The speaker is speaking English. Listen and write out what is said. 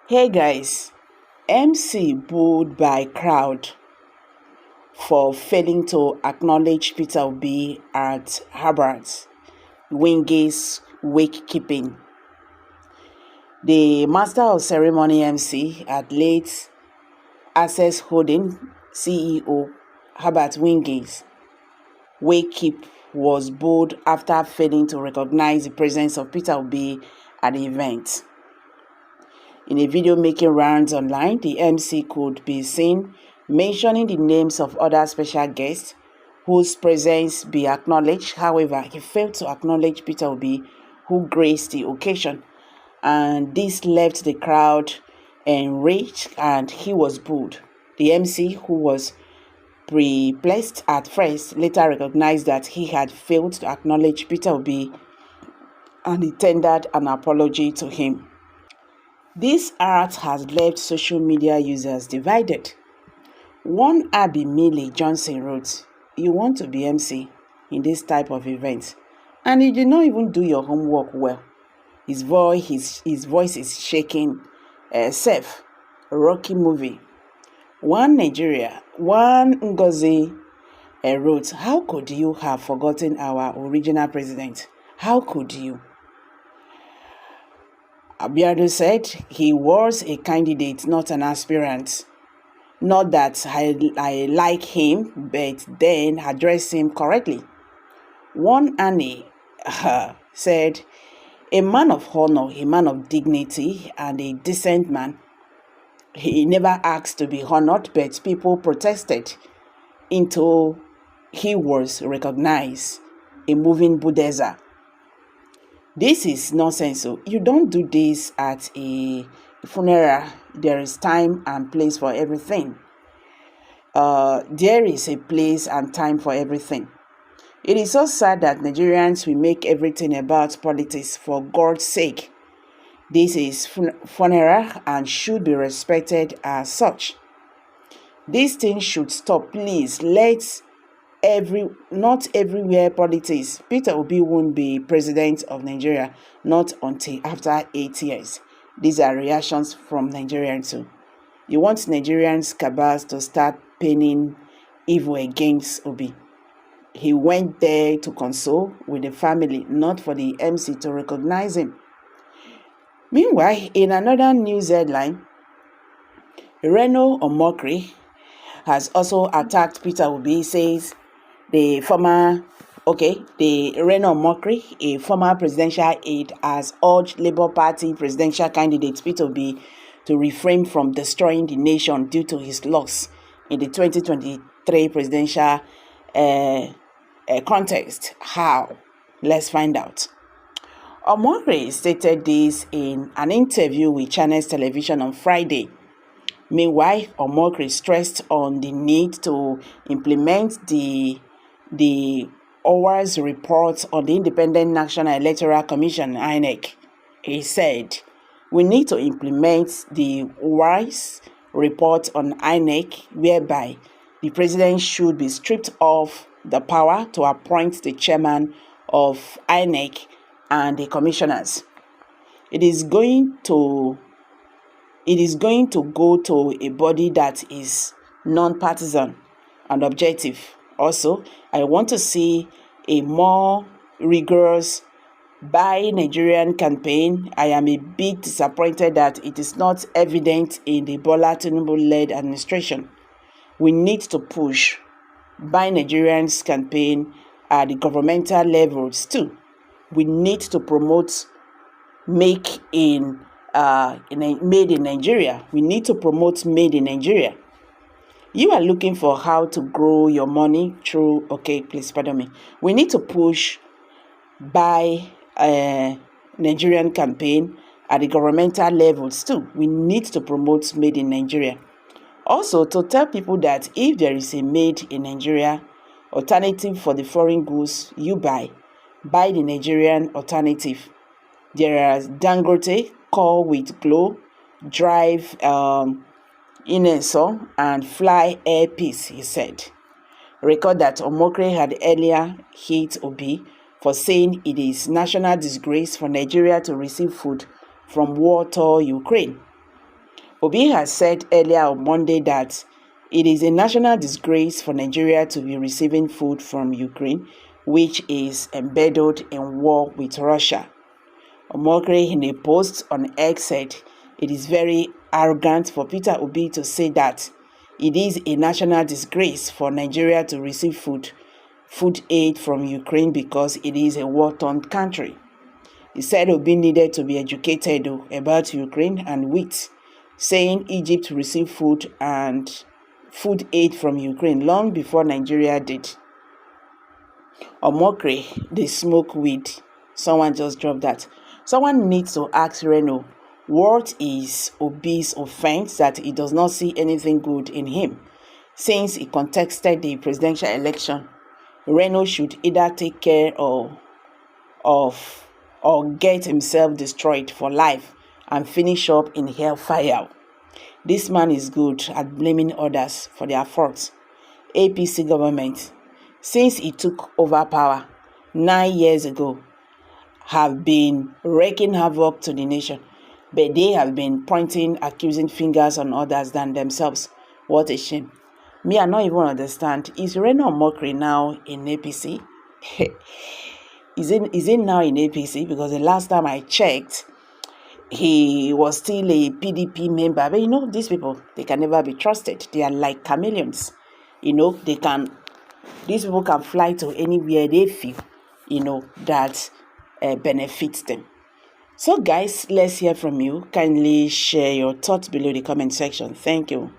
Hey guys, MC booed by crowd for failing to acknowledge Peter Obi at Herbert Wigwe's wakekeeping. The master of ceremony MC at late Access Holding CEO Herbert Wigwe's wakekeep was booed after failing to recognize the presence of Peter Obi at the event. In a video making rounds online, the MC could be seen mentioning the names of other special guests whose presence be acknowledged. However, he failed to acknowledge Peter Obi, who graced the occasion, and this left the crowd enraged and he was booed. The MC, who was perplexed at first, later recognized that he had failed to acknowledge Peter Obi and he tendered an apology to him. This art has left social media users divided. One Abby Millie Johnson wrote, "You want to be MC in this type of event, and you did not even do your homework well. His voice is shaking. Safe, Rocky movie." One Ngozi wrote, "How could you have forgotten our original president? How could you?" Abiado said he was a candidate, not an aspirant. Not that I like him, but then address him correctly. One Annie said, "A man of honor, a man of dignity, and a decent man. He never asked to be honored, but people protested until he was recognized. A moving bulldozer." This is nonsense. So you don't do this at a funeral. There is time and place for everything. There is a place and time for everything. It is so sad that Nigerians will make everything about politics. For God's sake, this is funeral and should be respected as such. This thing should stop, please. Not everywhere politics. Peter Obi won't be president of Nigeria, not until after 8 years. These are reactions from Nigerians too. You want Nigerians cabals to start pinning evil against Obi. He went there to console with the family, not for the MC to recognize him. Meanwhile, in another news headline, Reno Omokri has also attacked Peter Obi. Says the Reno Omokri, a former presidential aide, has urged Labour Party presidential candidate Peter Obi to refrain from destroying the nation due to his loss in the 2023 presidential contest. How? Let's find out. Omokri stated this in an interview with Channels Television on Friday. Meanwhile, Omokri stressed on the need to implement the OWA's report on the Independent National Electoral Commission, INEC. He said, "We need to implement the OWA's report on INEC, whereby the president should be stripped of the power to appoint the chairman of INEC and the commissioners. It is going to go to a body that is non-partisan and objective. Also, I want to see a more rigorous Buy Nigerian campaign. I am a bit disappointed that it is not evident in the Bola Tinubu-led administration. We need to push Buy Nigerians campaign at the governmental levels too. We need to promote Made in Nigeria. We need to promote Made in Nigeria. You are looking for how to grow your money through, we need to push Buy Nigerian campaign at the governmental levels too. We need to promote Made in Nigeria. Also, to tell people that if there is a Made in Nigeria alternative for the foreign goods you buy the Nigerian alternative. There are Dangote, Call with Glow, Drive Ineso, and Fly Air Peace," he said. Record that Omokri had earlier hit Obi for saying it is national disgrace for Nigeria to receive food from war-torn Ukraine. Obi has said earlier on Monday that it is a national disgrace for Nigeria to be receiving food from Ukraine, which is embedded in war with Russia. Omokri, in a post on X, said it is very arrogant for Peter Obi to say that it is a national disgrace for Nigeria to receive food aid from Ukraine because it is a war-torn country. He said Obi needed to be educated about Ukraine and wheat, saying Egypt received food aid from Ukraine long before Nigeria did. Omokri, they smoke weed. Someone just dropped that. Someone needs to ask Reno, what is Obi's offense that he does not see anything good in him? Since he contested the presidential election, Reno should either take care or get himself destroyed for life and finish up in hellfire. This man is good at blaming others for their faults. APC government, since he took over power 9 years ago, have been wreaking havoc to the nation, but they have been pointing accusing fingers on others than themselves. What a shame. Me, I don't even understand. Is Reno Omokri now in APC? Is it now in APC? Because the last time I checked, he was still a PDP member. But these people, they can never be trusted. They are like chameleons. These people can fly to anywhere they feel, that benefits them. So guys, let's hear from you. Kindly share your thoughts below the comment section. Thank you.